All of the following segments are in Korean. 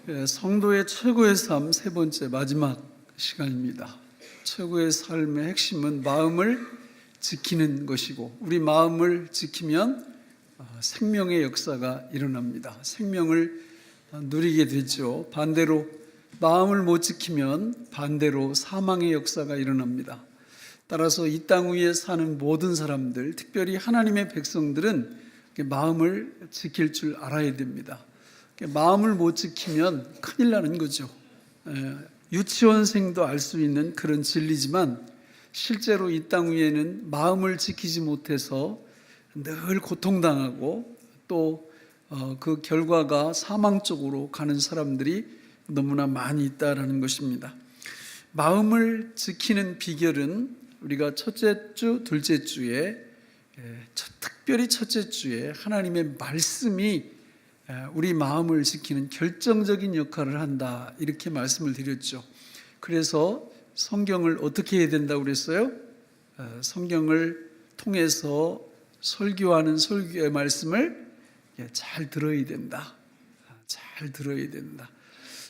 성도의 최고의 삶 세 번째 마지막 시간입니다. 최고의 삶의 핵심은 마음을 지키는 것이고, 우리 마음을 지키면 생명의 역사가 일어납니다. 생명을 누리게 되죠. 반대로 마음을 못 지키면 반대로 사망의 역사가 일어납니다. 따라서 이 땅 위에 사는 모든 사람들, 특별히 하나님의 백성들은 마음을 지킬 줄 알아야 됩니다. 마음을 못 지키면 큰일 나는 거죠. 유치원생도 알 수 있는 그런 진리지만 실제로 이 땅 위에는 마음을 지키지 못해서 늘 고통당하고 또 그 결과가 사망 쪽으로 가는 사람들이 너무나 많이 있다라는 것입니다. 마음을 지키는 비결은 우리가 첫째 주, 둘째 주에 특별히 첫째 주에 하나님의 말씀이 우리 마음을 지키는 결정적인 역할을 한다, 이렇게 말씀을 드렸죠. 그래서 성경을 어떻게 해야 된다고 그랬어요? 성경을 통해서 설교하는 설교의 말씀을 잘 들어야 된다. 잘 들어야 된다.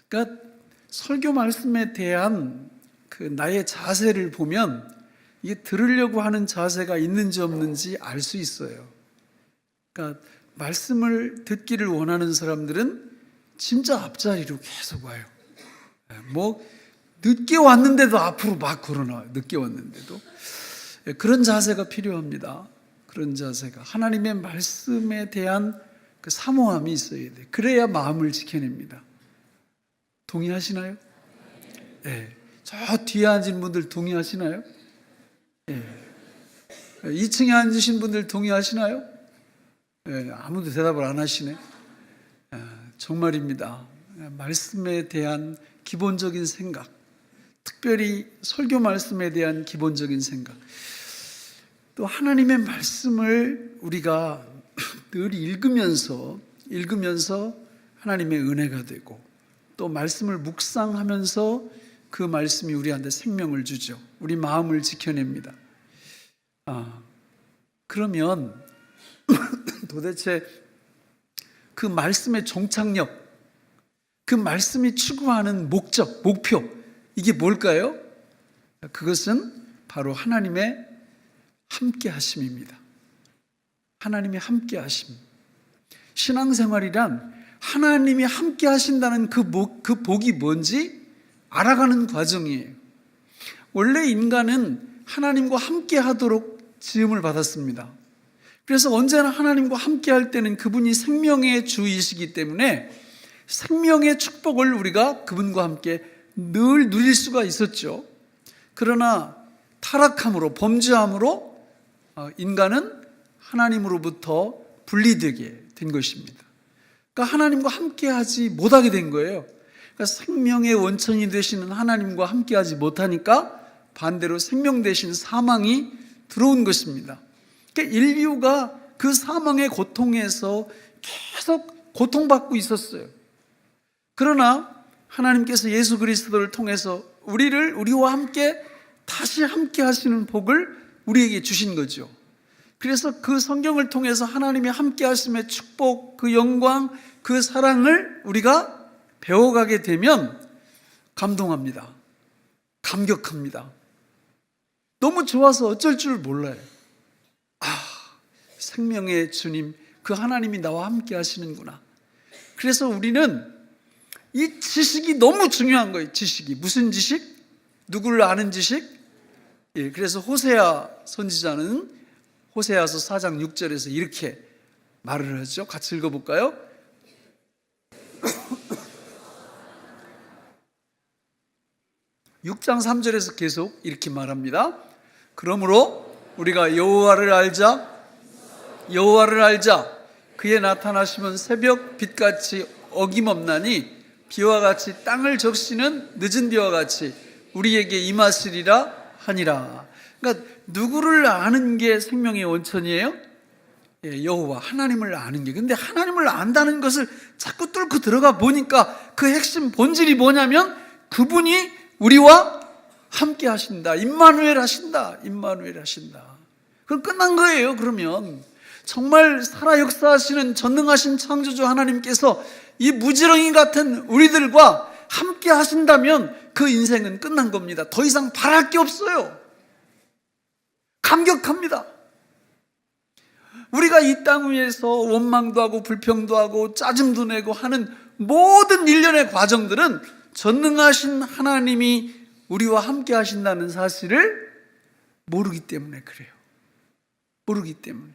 그러니까 설교 말씀에 대한 그 나의 자세를 보면 이게 들으려고 하는 자세가 있는지 없는지 알 수 있어요. 그러니까 말씀을 듣기를 원하는 사람들은 진짜 앞자리로 계속 와요. 늦게 왔는데도 앞으로 막 걸어놔요. 늦게 왔는데도. 그런 자세가 필요합니다. 그런 자세가. 하나님의 말씀에 대한 그 사모함이 있어야 돼. 그래야 마음을 지켜냅니다. 동의하시나요? 네. 저 뒤에 앉은 분들 동의하시나요? 네. 2층에 앉으신 분들 동의하시나요? 네, 아무도 대답을 안 하시네. 정말입니다. 말씀에 대한 기본적인 생각, 특별히 설교 말씀에 대한 기본적인 생각, 또 하나님의 말씀을 우리가 늘 읽으면서 하나님의 은혜가 되고, 또 말씀을 묵상하면서 그 말씀이 우리한테 생명을 주죠. 우리 마음을 지켜냅니다. 그러면 도대체 그 말씀의 종착역, 그 말씀이 추구하는 목적, 목표, 이게 뭘까요? 그것은 바로 하나님의 함께 하심입니다. 하나님의 함께 하심. 신앙생활이란 하나님이 함께 하신다는 그 복이 뭔지 알아가는 과정이에요. 원래 인간은 하나님과 함께 하도록 지음을 받았습니다. 그래서 언제나 하나님과 함께 할 때는 그분이 생명의 주이시기 때문에 생명의 축복을 우리가 그분과 함께 늘 누릴 수가 있었죠. 그러나 타락함으로, 범죄함으로 인간은 하나님으로부터 분리되게 된 것입니다. 그러니까 하나님과 함께하지 못하게 된 거예요. 그러니까 생명의 원천이 되시는 하나님과 함께하지 못하니까 반대로 생명 대신 사망이 들어온 것입니다. 그러니까 인류가 그 사망의 고통에서 계속 고통받고 있었어요. 그러나 하나님께서 예수 그리스도를 통해서 우리와 함께 다시 함께 하시는 복을 우리에게 주신 거죠. 그래서 그 성경을 통해서 하나님의 함께 하심의 축복, 그 영광, 그 사랑을 우리가 배워가게 되면 감동합니다. 감격합니다. 너무 좋아서 어쩔 줄 몰라요. 생명의 주님, 그 하나님이 나와 함께 하시는구나. 그래서 우리는 이 지식이 너무 중요한 거예요. 지식이. 무슨 지식? 누구를 아는 지식? 그래서 호세아 선지자는 호세아서 4장 6절에서 이렇게 말을 하죠. 같이 읽어볼까요? (6장 3절에서) 계속 이렇게 말합니다. 그러므로 우리가 여호와를 알자. 그의 나타나심은 새벽 빛같이 어김없나니 비와 같이 땅을 적시는 늦은 비와 같이 우리에게 임하시리라 하니라. 그러니까 누구를 아는 게 생명의 원천이에요? 여호와, 하나님을 아는 게. 근데 하나님을 안다는 것을 자꾸 뚫고 들어가 보니까 그 핵심 본질이 뭐냐면 그분이 우리와 함께 하신다. 임마누엘 하신다. 그럼 끝난 거예요. 그러면 정말 살아 역사하시는 전능하신 창조주 하나님께서 이 무지렁이 같은 우리들과 함께 하신다면 그 인생은 끝난 겁니다. 더 이상 바랄 게 없어요. 감격합니다. 우리가 이 땅 위에서 원망도 하고 불평도 하고 짜증도 내고 하는 모든 일련의 과정들은 전능하신 하나님이 우리와 함께 하신다는 사실을 모르기 때문에 그래요. 모르기 때문에.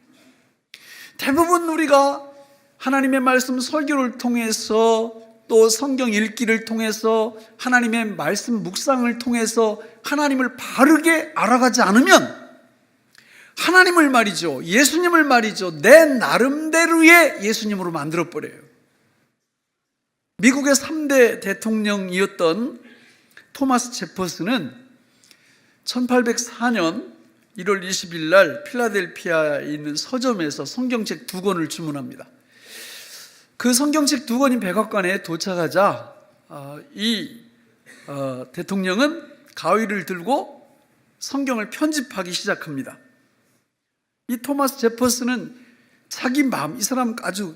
대부분 우리가 하나님의 말씀 설교를 통해서 또 성경 읽기를 통해서 하나님의 말씀 묵상을 통해서 하나님을 바르게 알아가지 않으면 하나님을 말이죠, 예수님을 말이죠, 내 나름대로의 예수님으로 만들어버려요. 미국의 3대 대통령이었던 토마스 제퍼슨은 1804년 1월 20일 날 필라델피아에 있는 서점에서 성경책 2권을 주문합니다. 그 성경책 2권이 백악관에 도착하자 이 대통령은 가위를 들고 성경을 편집하기 시작합니다. 이 토마스 제퍼슨은 자기 마음, 이 사람 아주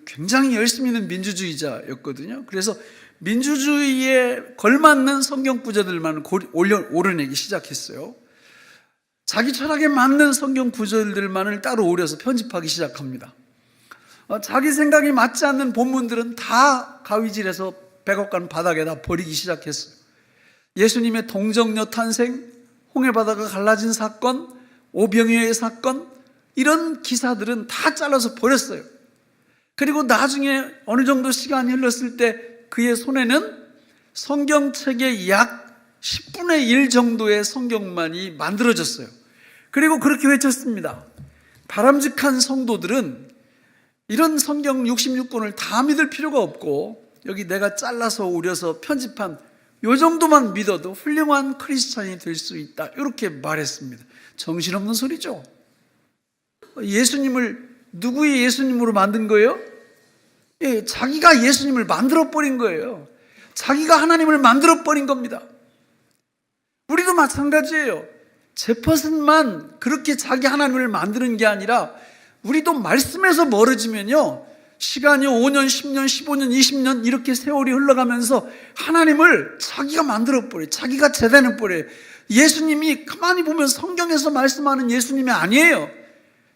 굉장히 열심히 있는 민주주의자였거든요. 그래서 민주주의에 걸맞는 성경 구절들만 오려내기 시작했어요. 자기 철학에 맞는 성경 구절들만을 따로 오려서 편집하기 시작합니다. 자기 생각이 맞지 않는 본문들은 다 가위질해서 백악관 바닥에다 버리기 시작했어요. 예수님의 동정녀 탄생, 홍해바다가 갈라진 사건, 오병이어의 사건, 이런 기사들은 다 잘라서 버렸어요. 그리고 나중에 어느 정도 시간이 흘렀을 때 그의 손에는 성경책의 약 10분의 1 정도의 성경만이 만들어졌어요. 그리고 그렇게 외쳤습니다. 바람직한 성도들은 이런 성경 66권을 다 믿을 필요가 없고 여기 내가 잘라서 오려서 편집한 요 정도만 믿어도 훌륭한 크리스찬이 될 수 있다, 이렇게 말했습니다. 정신없는 소리죠. 예수님을 누구의 예수님으로 만든 거예요? 예, 자기가 예수님을 만들어버린 거예요. 자기가 하나님을 만들어버린 겁니다. 우리도 마찬가지예요. 제퍼슨만 그렇게 자기 하나님을 만드는 게 아니라 우리도 말씀에서 멀어지면요, 시간이 5년, 10년, 15년, 20년 이렇게 세월이 흘러가면서 하나님을 자기가 만들어버려요. 자기가 재단해버려요. 예수님이 가만히 보면 성경에서 말씀하는 예수님이 아니에요.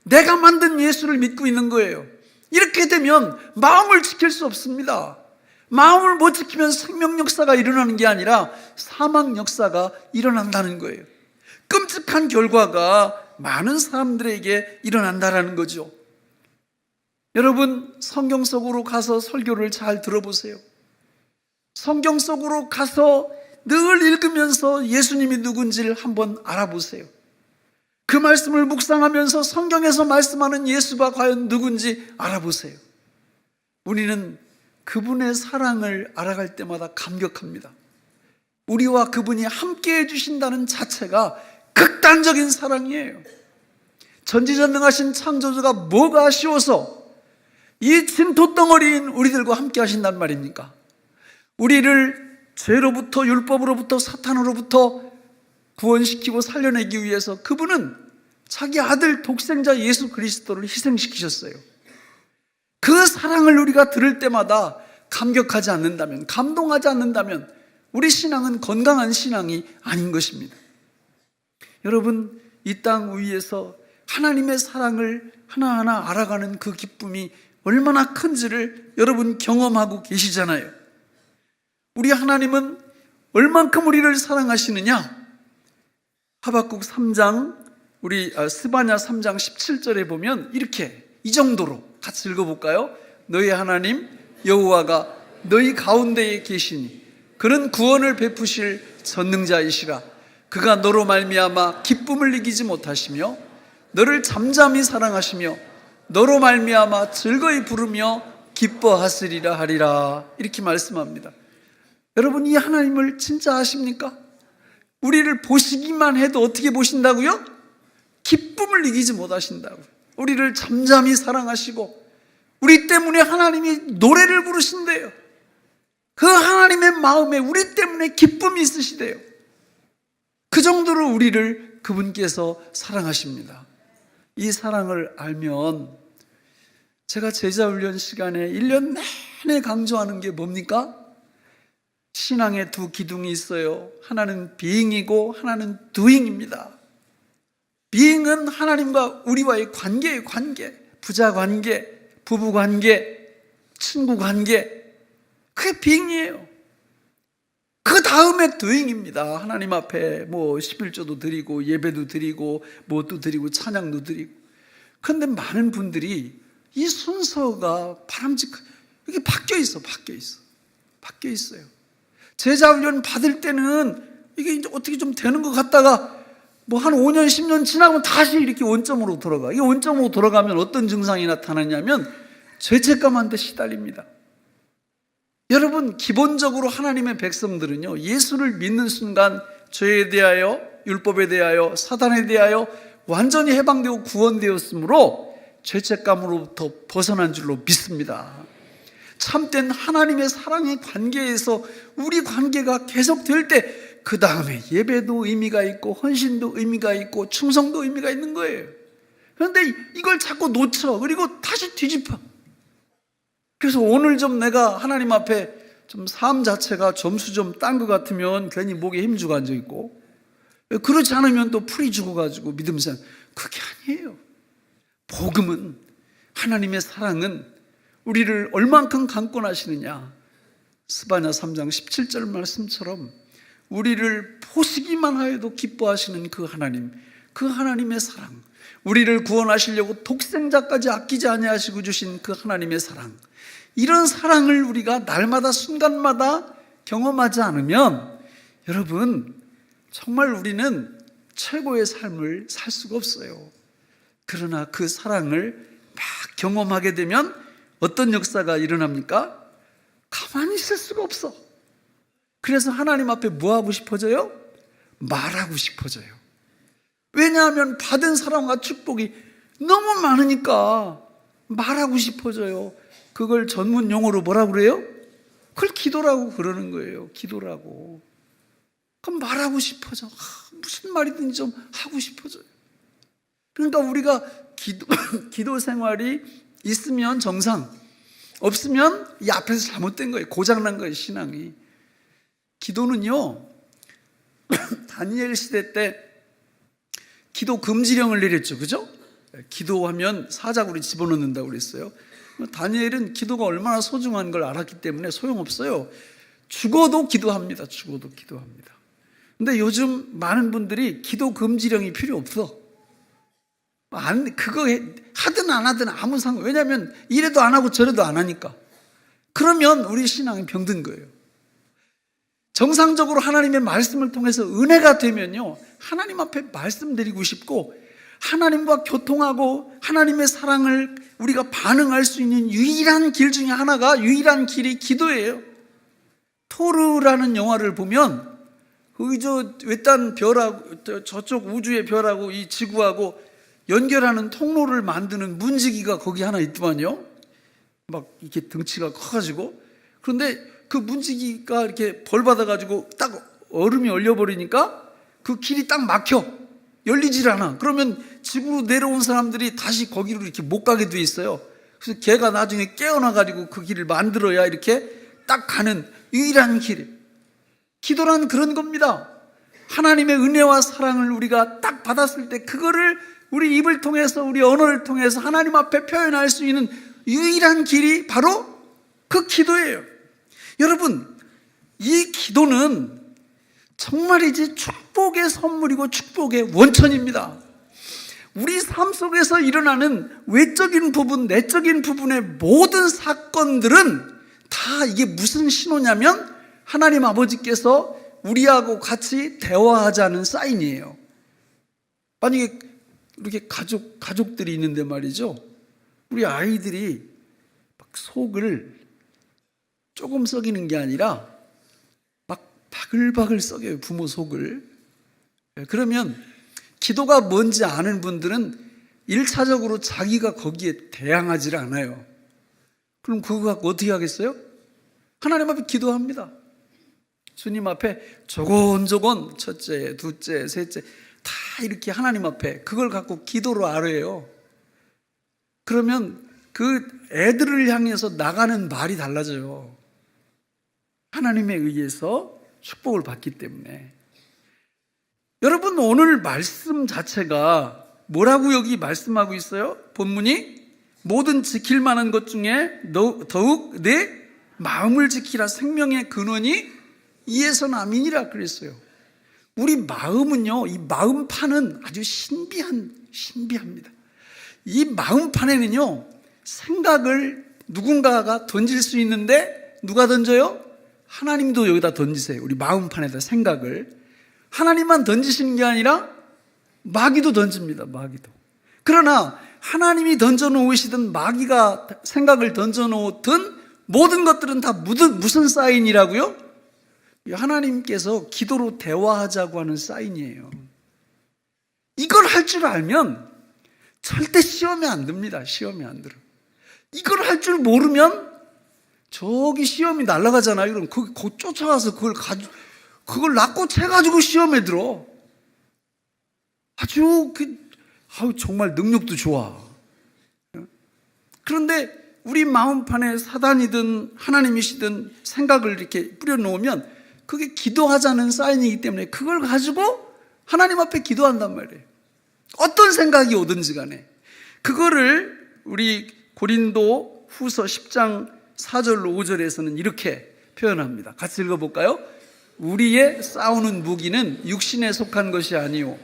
내가 만든 예수를 믿고 있는 거예요. 이렇게 되면 마음을 지킬 수 없습니다. 마음을 못 지키면 생명 역사가 일어나는 게 아니라 사망 역사가 일어난다는 거예요. 끔찍한 결과가 많은 사람들에게 일어난다는 거죠. 여러분, 성경 속으로 가서 설교를 잘 들어보세요. 성경 속으로 가서 늘 읽으면서 예수님이 누군지를 한번 알아보세요. 그 말씀을 묵상하면서 성경에서 말씀하는 예수가 과연 누군지 알아보세요. 우리는 그분의 사랑을 알아갈 때마다 감격합니다. 우리와 그분이 함께 해주신다는 자체가 극단적인 사랑이에요. 전지전능하신 창조주가 뭐가 아쉬워서 이 진토덩어리인 우리들과 함께 하신단 말입니까? 우리를 죄로부터, 율법으로부터, 사탄으로부터 구원시키고 살려내기 위해서 그분은 자기 아들 독생자 예수 그리스도를 희생시키셨어요. 그 사랑을 우리가 들을 때마다 감격하지 않는다면, 감동하지 않는다면 우리 신앙은 건강한 신앙이 아닌 것입니다. 여러분, 이 땅 위에서 하나님의 사랑을 하나하나 알아가는 그 기쁨이 얼마나 큰지를 여러분 경험하고 계시잖아요. 우리 하나님은 얼만큼 우리를 사랑하시느냐? 하박국 3장, 우리 스바냐 3장 17절에 보면 이렇게, 이 정도로 같이 읽어볼까요? 너희 하나님 여호와가 너희 가운데에 계시니 그는 구원을 베푸실 전능자이시라. 그가 너로 말미암아 기쁨을 이기지 못하시며 너를 잠잠히 사랑하시며 너로 말미암아 즐거이 부르며 기뻐하시리라 하리라. 이렇게 말씀합니다. 여러분, 이 하나님을 진짜 아십니까? 우리를 보시기만 해도 어떻게 보신다고요? 기쁨을 이기지 못하신다고. 우리를 잠잠히 사랑하시고 우리 때문에 하나님이 노래를 부르신대요. 그 하나님의 마음에 우리 때문에 기쁨이 있으시대요. 그 정도로 우리를 그분께서 사랑하십니다. 이 사랑을 알면 제가 제자훈련 시간에 1년 내내 강조하는 게 뭡니까? 신앙에 두 기둥이 있어요. 하나는 being이고 하나는 doing입니다. being은 하나님과 우리와의 관계예요. 관계. 부자 관계, 부부 관계, 친구 관계. 그게 being이에요. 그 다음에 doing입니다. 하나님 앞에 뭐 11조도 드리고 예배도 드리고 뭣도 드리고 찬양도 드리고. 그런데 많은 분들이 이 순서가 이게 바뀌어 있어요. 제자훈련 받을 때는 이게 이제 어떻게 좀 되는 것 같다가 뭐 한 5년, 10년 지나면 다시 이렇게 원점으로 돌아가. 이게 원점으로 돌아가면 어떤 증상이 나타나냐면 죄책감한테 시달립니다. 여러분, 기본적으로 하나님의 백성들은요, 예수를 믿는 순간 죄에 대하여, 율법에 대하여, 사단에 대하여 완전히 해방되고 구원되었으므로 죄책감으로부터 벗어난 줄로 믿습니다. 참된 하나님의 사랑의 관계에서 우리 관계가 계속될 때 그 다음에 예배도 의미가 있고 헌신도 의미가 있고 충성도 의미가 있는 거예요. 그런데 이걸 자꾸 놓쳐. 그리고 다시 뒤집어. 그래서 오늘 좀 내가 하나님 앞에 좀 삶 자체가 점수 좀 딴 것 같으면 괜히 목에 힘주고 앉아있고, 그렇지 않으면 또 풀이 죽어가지고 믿음 생활. 그게 아니에요. 복음은, 하나님의 사랑은 우리를 얼만큼 강권하시느냐. 스바냐 3장 17절 말씀처럼 우리를 보시기만 하여도 기뻐하시는 그 하나님, 그 하나님의 사랑, 우리를 구원하시려고 독생자까지 아끼지 아니하시고 주신 그 하나님의 사랑, 이런 사랑을 우리가 날마다 순간마다 경험하지 않으면 여러분, 정말 우리는 최고의 삶을 살 수가 없어요. 그러나 그 사랑을 막 경험하게 되면 어떤 역사가 일어납니까? 가만히 있을 수가 없어. 그래서 하나님 앞에 뭐 하고 싶어져요? 말하고 싶어져요. 왜냐하면 받은 사랑과 축복이 너무 많으니까 말하고 싶어져요. 그걸 전문 용어로 뭐라고 그래요? 그걸 기도라고 그러는 거예요. 기도라고. 그럼 말하고 싶어져. 무슨 말이든지 좀 하고 싶어져요. 그러니까 우리가 기도 생활이 있으면 정상, 없으면 이 앞에서 잘못된 거예요. 고장난 거예요, 신앙이. 기도는요, 다니엘 시대 때 기도 금지령을 내렸죠. 그죠? 기도하면 사자굴에 집어넣는다고 그랬어요. 다니엘은 기도가 얼마나 소중한 걸 알았기 때문에 소용없어요. 죽어도 기도합니다. 근데 요즘 많은 분들이 기도 금지령이 필요 없어. 그거 하든 안 하든 아무 상관. 왜냐하면 이래도 안 하고 저래도 안 하니까. 그러면 우리 신앙이 병든 거예요. 정상적으로 하나님의 말씀을 통해서 은혜가 되면요, 하나님 앞에 말씀드리고 싶고 하나님과 교통하고 하나님의 사랑을 우리가 반응할 수 있는 유일한 길 중에 하나가, 유일한 길이 기도예요. 토르라는 영화를 보면 저 외딴 별하고 저쪽 우주의 별하고 이 지구하고 연결하는 통로를 만드는 문지기가 거기 하나 있더만요. 막 이렇게 덩치가 커가지고. 그런데 그 문지기가 이렇게 벌 받아가지고 딱 얼음이 얼려버리니까 그 길이 딱 막혀. 열리질 않아. 그러면 지구로 내려온 사람들이 다시 거기로 이렇게 못 가게 돼 있어요. 그래서 걔가 나중에 깨어나가지고 그 길을 만들어야 이렇게 딱 가는 유일한 길. 기도란 그런 겁니다. 하나님의 은혜와 사랑을 우리가 딱 받았을 때 그거를 우리 입을 통해서, 우리 언어를 통해서 하나님 앞에 표현할 수 있는 유일한 길이 바로 그 기도예요. 여러분, 이 기도는 정말이지 축복의 선물이고 축복의 원천입니다. 우리 삶 속에서 일어나는 외적인 부분, 내적인 부분의 모든 사건들은 다 이게 무슨 신호냐면 하나님 아버지께서 우리하고 같이 대화하자는 사인이에요. 만약에 이렇게 가족들이 있는데 말이죠, 우리 아이들이 막 속을 조금 썩이는 게 아니라 막 바글바글 썩여요, 부모 속을. 그러면 기도가 뭔지 아는 분들은 1차적으로 자기가 거기에 대항하지 않아요. 그럼 그거 갖고 어떻게 하겠어요? 하나님 앞에 기도합니다. 주님 앞에 조곤조곤 첫째, 둘째, 셋째 다 이렇게 하나님 앞에 그걸 갖고 기도로 아뢰요. 그러면 그 애들을 향해서 나가는 말이 달라져요. 하나님에 의해서 축복을 받기 때문에. 여러분, 오늘 말씀 자체가 뭐라고 여기 말씀하고 있어요? 본문이 모든 지킬 만한 것 중에 더욱 내 마음을 지키라. 생명의 근원이 이에서 남이니라 그랬어요. 우리 마음은요, 이 마음판은 아주 신비합니다. 이 마음판에는요, 생각을 누군가가 던질 수 있는데 누가 던져요? 하나님도 여기다 던지세요. 우리 마음판에다 생각을. 하나님만 던지시는 게 아니라 마귀도 던집니다. 마귀도. 그러나 하나님이 던져놓으시든 마귀가 생각을 던져놓든 모든 것들은 다 무슨 사인이라고요? 하나님께서 기도로 대화하자고 하는 사인이에요. 이걸 할 줄 알면 절대 시험에 안 듭니다. 시험에 안 들어. 이걸 할 줄 모르면 저기 시험이 날아가잖아요. 그럼 거기 쫓아가서 그걸 낚고 채가지고 시험에 들어. 정말 능력도 좋아. 그런데 우리 마음판에 사단이든 하나님이시든 생각을 이렇게 뿌려놓으면 그게 기도하자는 사인이기 때문에 그걸 가지고 하나님 앞에 기도한단 말이에요. 어떤 생각이 오든지 간에. 그거를 우리 고린도 후서 10장 4절로 5절에서는 이렇게 표현합니다. 같이 읽어볼까요? 우리의 싸우는 무기는 육신에 속한 것이 아니오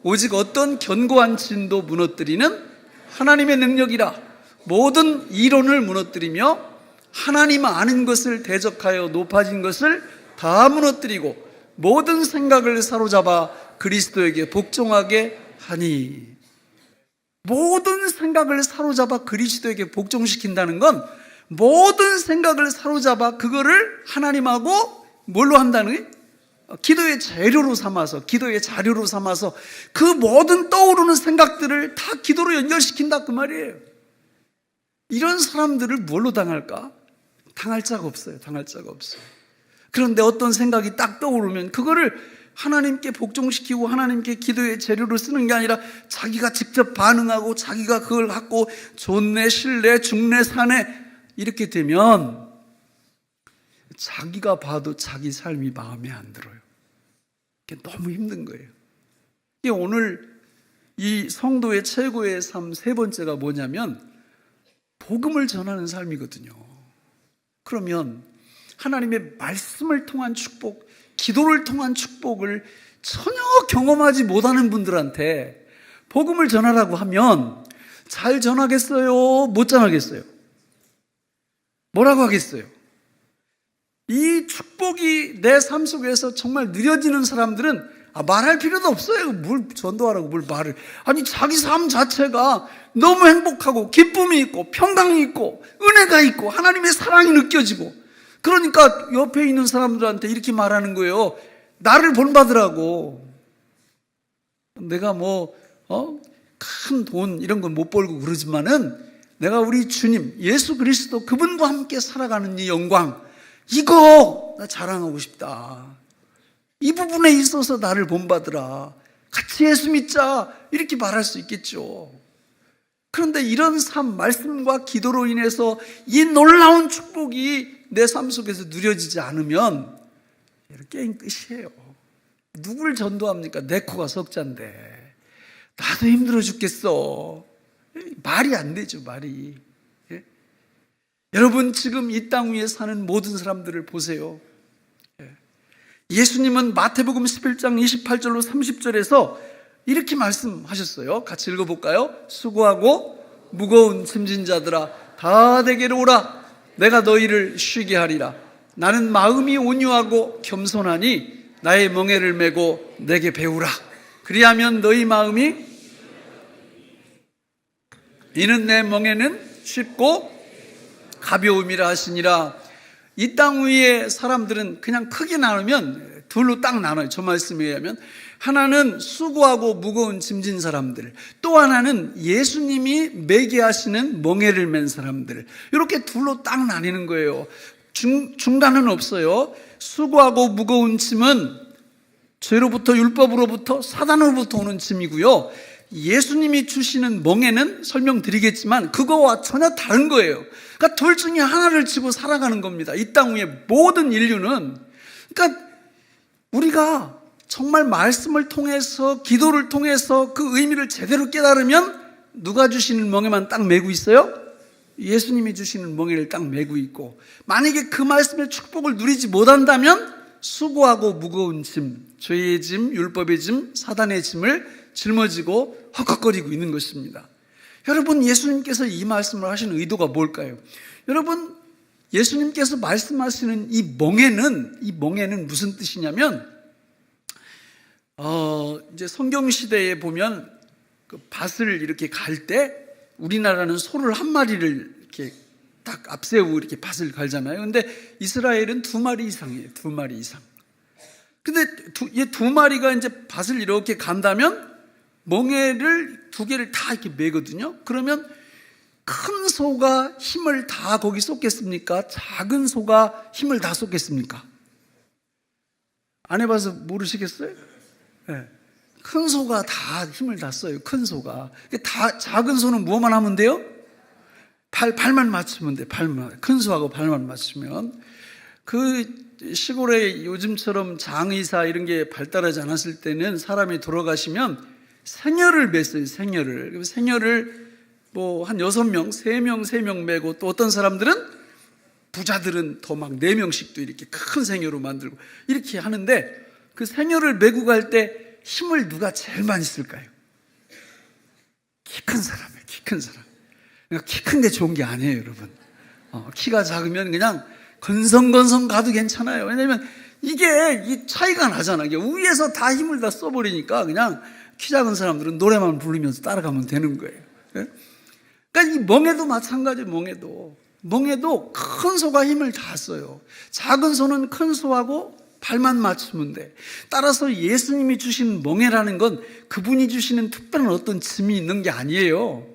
오직 어떤 견고한 진도 무너뜨리는 하나님의 능력이라. 모든 이론을 무너뜨리며 하나님 아는 것을 대적하여 높아진 것을 다 무너뜨리고 모든 생각을 사로잡아 그리스도에게 복종하게 하니. 모든 생각을 사로잡아 그리스도에게 복종시킨다는 건 모든 생각을 사로잡아 그거를 하나님하고 뭘로 한다는 거예요? 기도의 재료로 삼아서, 기도의 자료로 삼아서 그 모든 떠오르는 생각들을 다 기도로 연결시킨다 그 말이에요. 이런 사람들을 뭘로 당할까? 당할 자가 없어요. 당할 자가 없어요. 그런데 어떤 생각이 딱 떠오르면 그거를 하나님께 복종시키고 하나님께 기도의 재료로 쓰는 게 아니라 자기가 직접 반응하고 자기가 그걸 갖고 좋네, 싫네, 죽네, 사네 이렇게 되면 자기가 봐도 자기 삶이 마음에 안 들어요. 그게 너무 힘든 거예요. 오늘 이 성도의 최고의 삶 세 번째가 뭐냐면 복음을 전하는 삶이거든요. 그러면 하나님의 말씀을 통한 축복, 기도를 통한 축복을 전혀 경험하지 못하는 분들한테 복음을 전하라고 하면 잘 전하겠어요? 못 전하겠어요? 뭐라고 하겠어요? 이 축복이 내 삶 속에서 정말 누려지는 사람들은 말할 필요도 없어요. 뭘 전도하라고 뭘 말을. 아니 자기 삶 자체가 너무 행복하고 기쁨이 있고 평강이 있고 은혜가 있고 하나님의 사랑이 느껴지고, 그러니까 옆에 있는 사람들한테 이렇게 말하는 거예요. 나를 본받으라고. 내가 큰 돈 이런 건 못 벌고 그러지만은 내가 우리 주님 예수 그리스도 그분과 함께 살아가는 이 영광, 이거 나 자랑하고 싶다. 이 부분에 있어서 나를 본받으라. 같이 예수 믿자. 이렇게 말할 수 있겠죠. 그런데 이런 삶, 말씀과 기도로 인해서 이 놀라운 축복이 내 삶 속에서 누려지지 않으면 게임 끝이에요. 누굴 전도합니까? 내 코가 석잔데. 나도 힘들어 죽겠어. 말이 안 되죠, 말이. 예? 여러분, 지금 이 땅 위에 사는 모든 사람들을 보세요. 예수님은 마태복음 11장 28절로 30절에서 이렇게 말씀하셨어요. 같이 읽어볼까요? 수고하고 무거운 짐진 자들아 다 내게로 오라. 내가 너희를 쉬게 하리라. 나는 마음이 온유하고 겸손하니 나의 멍에를 메고 내게 배우라. 그리하면 너희 마음이, 이는 내 멍에는 쉽고 가벼움이라 하시니라. 이 땅 위에 사람들은 그냥 크게 나누면 둘로 딱 나눠요. 저 말씀에 의하면 하나는 수고하고 무거운 짐진 사람들, 또 하나는 예수님이 매게 하시는 멍에를 맨 사람들, 이렇게 둘로 딱 나뉘는 거예요. 중간은 없어요. 수고하고 무거운 짐은 죄로부터 율법으로부터 사단으로부터 오는 짐이고요. 예수님이 주시는 멍에는 설명드리겠지만 그거와 전혀 다른 거예요. 그러니까 둘 중에 하나를 지고 살아가는 겁니다. 이 땅 위에 모든 인류는. 그러니까 우리가 정말 말씀을 통해서, 기도를 통해서 그 의미를 제대로 깨달으면 누가 주시는 멍에만 딱 메고 있어요? 예수님이 주시는 멍에를 딱 메고 있고, 만약에 그 말씀의 축복을 누리지 못한다면 수고하고 무거운 짐, 죄의 짐, 율법의 짐, 사단의 짐을 짊어지고 헉헉거리고 있는 것입니다. 여러분, 예수님께서 이 말씀을 하시는 의도가 뭘까요? 여러분, 예수님께서 말씀하시는 이 멍에는 무슨 뜻이냐면, 이제 성경 시대에 보면 그 밭을 이렇게 갈 때 우리나라는 소를 한 마리를 이렇게 딱 앞세우고 이렇게 밭을 갈잖아요. 근데 이스라엘은 2마리 이상이에요. 2마리 이상. 근데 이 2마리가 이제 밭을 이렇게 간다면 멍에를 2개를 다 이렇게 매거든요. 그러면 큰 소가 힘을 다 거기 쏟겠습니까? 작은 소가 힘을 다 쏟겠습니까? 안 해봐서 모르시겠어요? 네. 큰 소가 다 힘을 다 써요. 큰 소가. 작은 소는 뭐만 하면 돼요? 발만 맞추면 돼. 발만. 큰 소하고 발만 맞추면. 그 시골에 요즘처럼 장의사 이런 게 발달하지 않았을 때는 사람이 돌아가시면 생혈을 맸어요. 생혈을. 생혈을 뭐 한 6명, 3명 매고, 또 어떤 사람들은, 부자들은 더 막 4명씩도 이렇게 큰 생혈로 만들고 이렇게 하는데, 그 생혈을 메고 갈 때 힘을 누가 제일 많이 쓸까요? 키 큰 사람이에요. 키 큰 사람. 그러니까 키 큰 게 좋은 게 아니에요, 여러분. 키가 작으면 그냥 건성건성 가도 괜찮아요. 왜냐면 이게 이 차이가 나잖아. 이게 위에서 다 힘을 다 써버리니까 그냥 키 작은 사람들은 노래만 부르면서 따라가면 되는 거예요. 그러니까 이 멍에도 마찬가지예요. 멍에도 큰 소가 힘을 다 써요. 작은 소는 큰 소하고 발만 맞추면 돼. 따라서 예수님이 주신 멍에라는 건 그분이 주시는 특별한 어떤 짐이 있는 게 아니에요.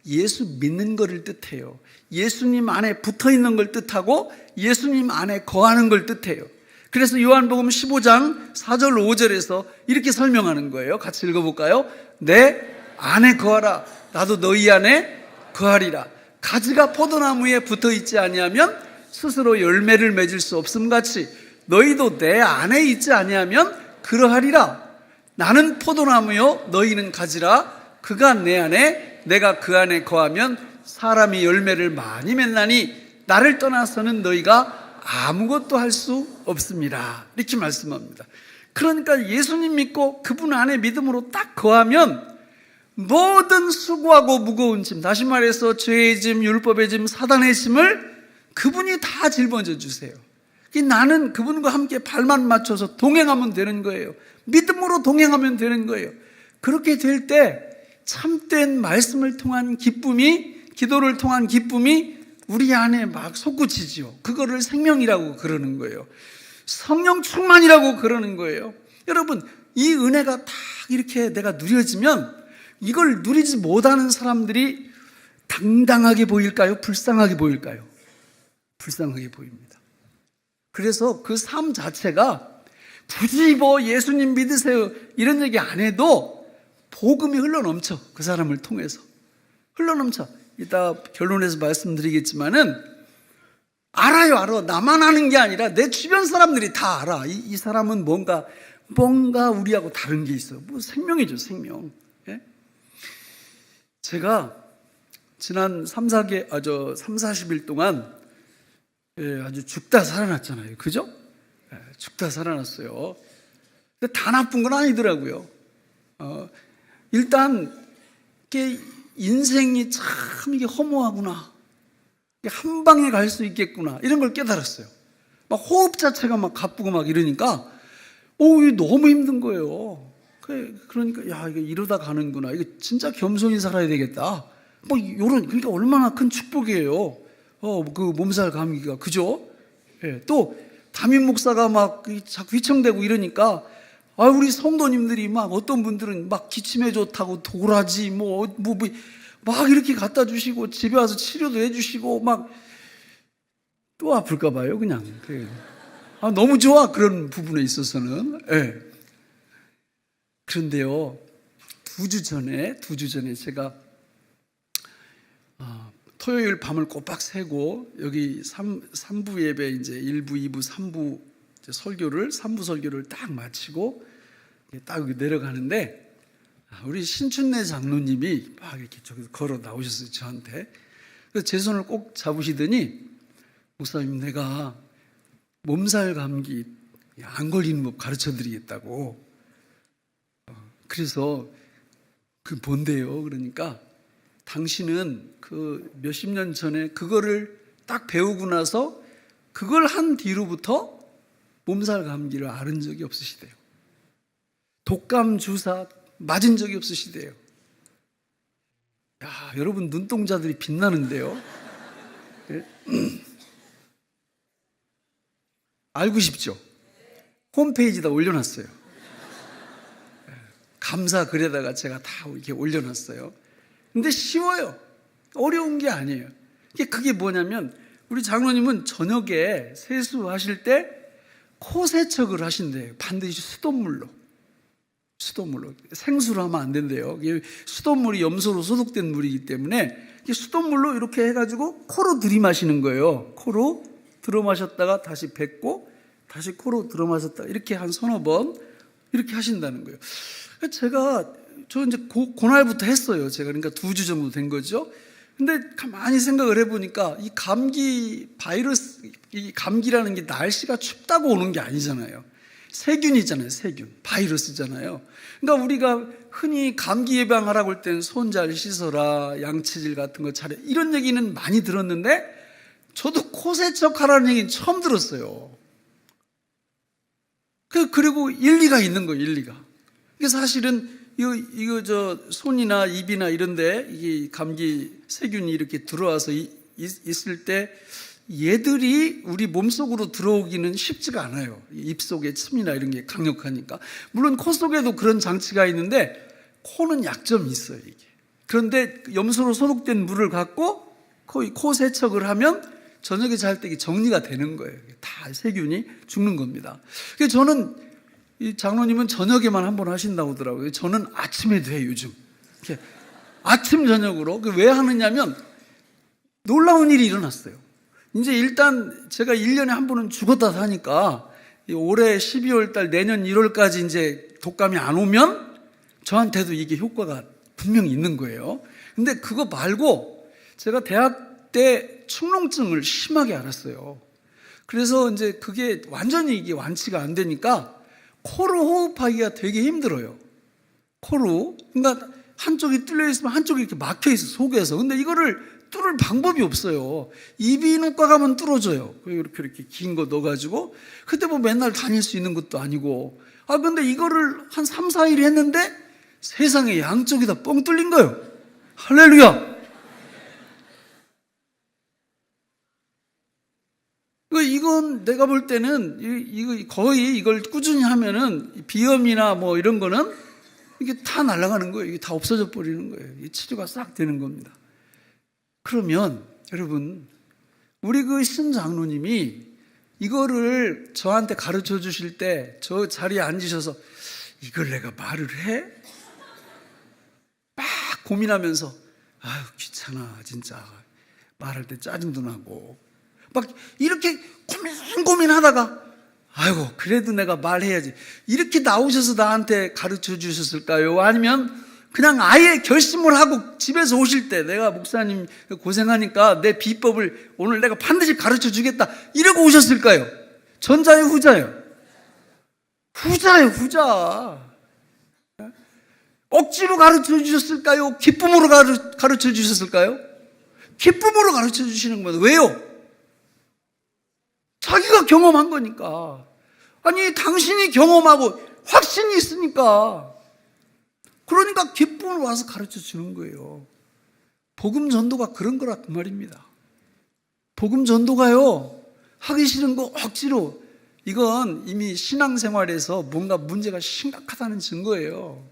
예수 믿는 것을 뜻해요. 예수님 안에 붙어 있는 걸 뜻하고 예수님 안에 거하는 걸 뜻해요. 그래서 요한복음 15장 4절 5절에서 이렇게 설명하는 거예요. 같이 읽어볼까요? 내 안에 거하라. 나도 너희 안에 거하리라. 가지가 포도나무에 붙어 있지 아니하면 스스로 열매를 맺을 수 없음 같이 너희도 내 안에 있지 아니하면 그러하리라. 나는 포도나무요 너희는 가지라. 그가 내 안에 내가 그 안에 거하면 사람이 열매를 많이 맺나니 나를 떠나서는 너희가 아무것도 할 수 없습니다. 이렇게 말씀합니다. 그러니까 예수님 믿고 그분 안에 믿음으로 딱 거하면 모든 수고하고 무거운 짐, 다시 말해서 죄의 짐, 율법의 짐, 사단의 짐을 그분이 다 짊어져 주세요. 나는 그분과 함께 발만 맞춰서 동행하면 되는 거예요. 믿음으로 동행하면 되는 거예요. 그렇게 될 때 참된 말씀을 통한 기쁨이, 기도를 통한 기쁨이 우리 안에 막 솟구치지요. 그거를 생명이라고 그러는 거예요. 성령 충만이라고 그러는 거예요. 여러분, 이 은혜가 딱 이렇게 내가 누려지면 이걸 누리지 못하는 사람들이 당당하게 보일까요? 불쌍하게 보일까요? 불쌍하게 보입니다. 그래서 그 삶 자체가 굳이 뭐 예수님 믿으세요 이런 얘기 안 해도 복음이 흘러넘쳐. 그 사람을 통해서 흘러넘쳐. 이따 결론에서 말씀드리겠지만은 알아. 나만 아는 게 아니라 내 주변 사람들이 다 알아. 이 사람은 뭔가 우리하고 다른 게 있어. 뭐 생명이죠, 생명. 예? 제가 지난 40일 동안 아주 죽다 살아났잖아요. 그죠? 죽다 살아났어요. 근데 다 나쁜 건 아니더라고요. 일단 이게 인생이 참 이게 허무하구나. 한 방에 갈 수 있겠구나. 이런 걸 깨달았어요. 막 호흡 자체가 막 가쁘고 막 이러니까 이게 너무 힘든 거예요. 그러니까 이거 이러다 가는구나. 이거 진짜 겸손히 살아야 되겠다. 그러니까 얼마나 큰 축복이에요. 그 몸살 감기가. 그죠? 예. 또 담임 목사가 막 자꾸 휘청대고 이러니까 우리 성도님들이 막 어떤 분들은 막 기침에 좋다고 도라지 막 이렇게 갖다 주시고 집에 와서 치료도 해주시고 막 또 아플까 봐요. 그냥 너무 좋아. 그런 부분에 있어서는. 예. 그런데요, 두 주 전에 제가 토요일 밤을 꼬박 새고 여기 3부 예배 이제 1부, 2부, 3부 설교를 3부 설교를 딱 마치고 딱 여기 내려가는데 우리 신춘래 장로님이 막 이렇게 저기서 걸어 나오셨어요, 저한테. 그래서 제 손을 꼭 잡으시더니 목사님, 내가 몸살 감기 안 걸리는 법 가르쳐 드리겠다고. 그래서 그 뭔데요? 그러니까 당신은 그 몇십 년 전에 그거를 딱 배우고 나서 그걸 한 뒤로부터 몸살 감기를 앓은 적이 없으시대요. 독감 주사 맞은 적이 없으시대요. 야, 여러분 눈동자들이 빛나는데요. 알고 싶죠? 홈페이지에다 올려놨어요. 감사 글에다가 제가 다 이렇게 올려놨어요. 근데 쉬워요. 어려운 게 아니에요. 그게 뭐냐면 우리 장로님은 저녁에 세수하실 때 코 세척을 하신대요. 반드시 수돗물로. 생수로 하면 안 된대요. 수돗물이 염소로 소독된 물이기 때문에 수돗물로 이렇게 해가지고 코로 들이마시는 거예요. 코로 들어 마셨다가 다시 뱉고 다시 코로 들어 마셨다가 이렇게 한 서너 번 이렇게 하신다는 거예요. 저 이제 그날부터 했어요. 제가 그러니까 2주 정도 된 거죠. 근데 가만히 생각을 해보니까 이 감기 바이러스, 이 감기라는 게 날씨가 춥다고 오는 게 아니잖아요. 세균이잖아요. 세균, 바이러스잖아요. 그러니까 우리가 흔히 감기 예방하라고 할 때는 손 잘 씻어라, 양치질 같은 거 잘해, 이런 얘기는 많이 들었는데 저도 코 세척하라는 얘기는 처음 들었어요. 그리고 일리가 있는 거예요. 일리가. 이게 사실은 이거 손이나 입이나 이런데 이게 감기 세균이 이렇게 들어와서 있을 때 얘들이 우리 몸속으로 들어오기는 쉽지가 않아요. 입속에 침이나 이런 게 강력하니까. 물론 코 속에도 그런 장치가 있는데 코는 약점이 있어요, 이게. 그런데 염소로 소독된 물을 갖고 코 세척을 하면 저녁에 잘 때 정리가 되는 거예요. 다 세균이 죽는 겁니다. 그래서 저는 이 장로님은 저녁에만 한 번 하신다고 하더라고요. 저는 아침에도 해요, 요즘. 이렇게 아침, 저녁으로. 왜 하느냐면 놀라운 일이 일어났어요. 이제 일단 제가 1년에 한 번은 죽었다 사니까 올해 12월 달 내년 1월까지 이제 독감이 안 오면 저한테도 이게 효과가 분명히 있는 거예요. 근데 그거 말고 제가 대학 때 축농증을 심하게 앓았어요. 그래서 이제 그게 완전히 이게 완치가 안 되니까 코로 호흡하기가 되게 힘들어요. 코로. 그러니까 한쪽이 뚫려 있으면 한쪽이 이렇게 막혀 있어, 속에서. 근데 이거를 뚫을 방법이 없어요. 이비인후과 가면 뚫어져요. 이렇게 긴 거 넣어가지고. 그때 뭐 맨날 다닐 수 있는 것도 아니고. 근데 이거를 한 3, 4일 했는데 세상에 양쪽이 다 뻥 뚫린 거예요. 할렐루야! 이건 내가 볼 때는 이거 거의 이걸 꾸준히 하면은 비염이나 뭐 이런 거는 이게 다 날아가는 거예요. 이게 다 없어져 버리는 거예요. 이 치료가 싹 되는 겁니다. 그러면 여러분, 우리 그 신장로님이 이거를 저한테 가르쳐 주실 때 저 자리에 앉으셔서 이걸 내가 말을 해? 막 고민하면서 아유 귀찮아 진짜 말할 때 짜증도 나고 막 이렇게 고민하다가 아이고 그래도 내가 말해야지 이렇게 나오셔서 나한테 가르쳐 주셨을까요? 아니면 그냥 아예 결심을 하고 집에서 오실 때 내가 목사님 고생하니까 내 비법을 오늘 내가 반드시 가르쳐 주겠다 이러고 오셨을까요? 전자예요, 후자예요? 후자예요, 후자. 억지로 가르쳐 주셨을까요? 기쁨으로 가르쳐 주셨을까요? 기쁨으로 가르쳐 주시는 겁니다. 왜요? 자기가 경험한 거니까. 아니 당신이 경험하고 확신이 있으니까. 그러니까 기쁨으로 와서 가르쳐 주는 거예요. 복음 전도가 그런 거라 그 말입니다. 복음 전도가요 하기 싫은 거 억지로, 이건 이미 신앙생활에서 뭔가 문제가 심각하다는 증거예요.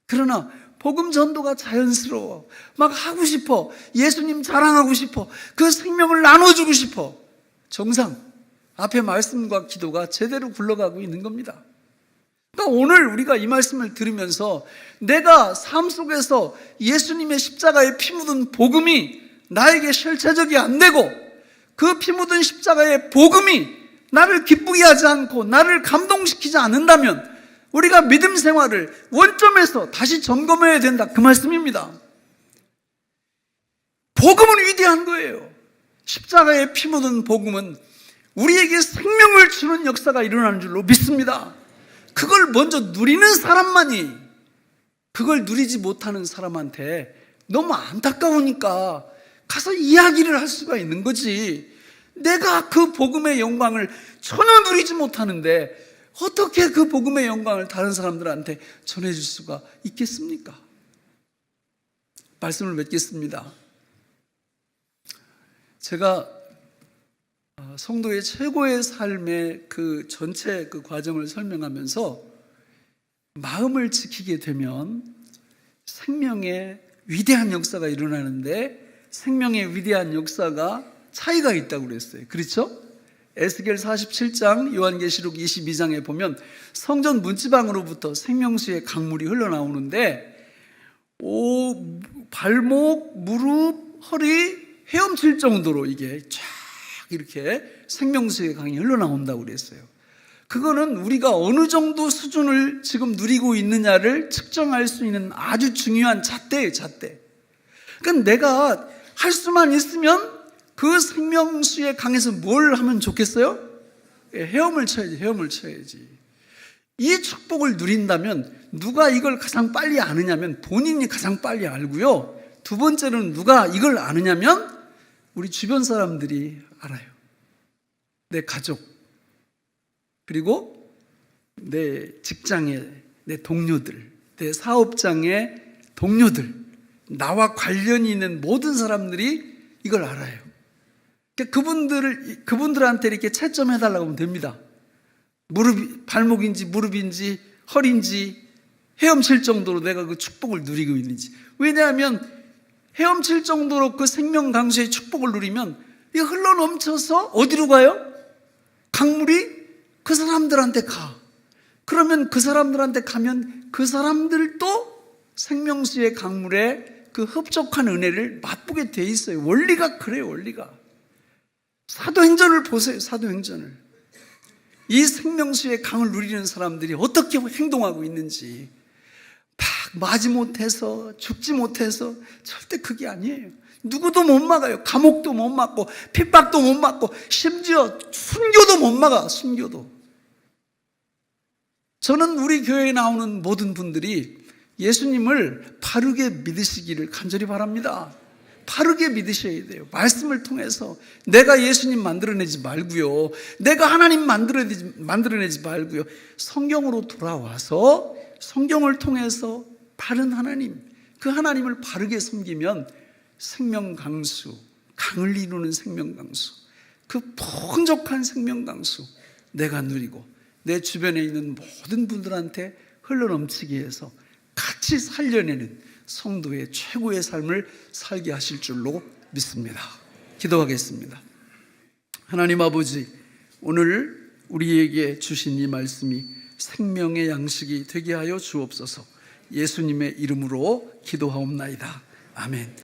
그러나 복음 전도가 자연스러워, 막 하고 싶어, 예수님 자랑하고 싶어, 그 생명을 나눠주고 싶어, 정상 앞에 말씀과 기도가 제대로 굴러가고 있는 겁니다. 그러니까 오늘 우리가 이 말씀을 들으면서 내가 삶 속에서 예수님의 십자가에 피 묻은 복음이 나에게 실체적이 안 되고 그 피 묻은 십자가의 복음이 나를 기쁘게 하지 않고 나를 감동시키지 않는다면 우리가 믿음 생활을 원점에서 다시 점검해야 된다, 그 말씀입니다. 복음은 위대한 거예요. 십자가에 피 묻은 복음은 우리에게 생명을 주는 역사가 일어나는 줄로 믿습니다. 그걸 먼저 누리는 사람만이, 그걸 누리지 못하는 사람한테 너무 안타까우니까 가서 이야기를 할 수가 있는 거지. 내가 그 복음의 영광을 전혀 누리지 못하는데 어떻게 그 복음의 영광을 다른 사람들한테 전해줄 수가 있겠습니까? 말씀을 맺겠습니다. 제가 성도의 최고의 삶의 그 전체 그 과정을 설명하면서 마음을 지키게 되면 생명의 위대한 역사가 일어나는데 생명의 위대한 역사가 차이가 있다고 그랬어요. 그렇죠? 에스겔 47장, 요한계시록 22장에 보면 성전 문지방으로부터 생명수의 강물이 흘러나오는데 발목, 무릎, 허리 헤엄칠 정도로 이게 쫙 이렇게 생명수의 강이 흘러나온다고 그랬어요. 그거는 우리가 어느 정도 수준을 지금 누리고 있느냐를 측정할 수 있는 아주 중요한 잣대예요, 잣대. 그러니까 내가 할 수만 있으면 그 생명수의 강에서 뭘 하면 좋겠어요? 헤엄을 쳐야지, 헤엄을 쳐야지. 이 축복을 누린다면 누가 이걸 가장 빨리 아느냐면 본인이 가장 빨리 알고요. 두 번째는 누가 이걸 아느냐면 우리 주변 사람들이 알아요. 내 가족, 그리고 내 직장의 내 동료들, 내 사업장의 동료들, 나와 관련이 있는 모든 사람들이 이걸 알아요. 그분들한테 이렇게 채점해달라고 하면 됩니다. 발목인지 무릎인지 허리인지 헤엄칠 정도로 내가 그 축복을 누리고 있는지. 왜냐하면 헤엄칠 정도로 그 생명 강수의 축복을 누리면 이 흘러 넘쳐서 어디로 가요? 강물이 그 사람들한테 가. 그러면 그 사람들한테 가면 그 사람들도 생명수의 강물에 그 흡족한 은혜를 맛보게 돼 있어요. 원리가 그래요, 원리가. 사도행전을 보세요, 사도행전을. 이 생명수의 강을 누리는 사람들이 어떻게 행동하고 있는지. 마지 못해서 죽지 못해서 절대 그게 아니에요. 누구도 못 막아요. 감옥도 못 막고 핍박도 못 막고 심지어 순교도 못 막아. 순교도. 저는 우리 교회에 나오는 모든 분들이 예수님을 바르게 믿으시기를 간절히 바랍니다. 바르게 믿으셔야 돼요. 말씀을 통해서. 내가 예수님 만들어내지 말고요, 내가 하나님 만들어내지 말고요, 성경으로 돌아와서 성경을 통해서 바른 하나님, 그 하나님을 바르게 섬기면 생명강수, 강을 이루는 생명강수, 그 풍족한 생명강수 내가 누리고 내 주변에 있는 모든 분들한테 흘러넘치게 해서 같이 살려내는 성도의 최고의 삶을 살게 하실 줄로 믿습니다. 기도하겠습니다. 하나님 아버지, 오늘 우리에게 주신 이 말씀이 생명의 양식이 되게 하여 주옵소서. 예수님의 이름으로 기도하옵나이다. 아멘.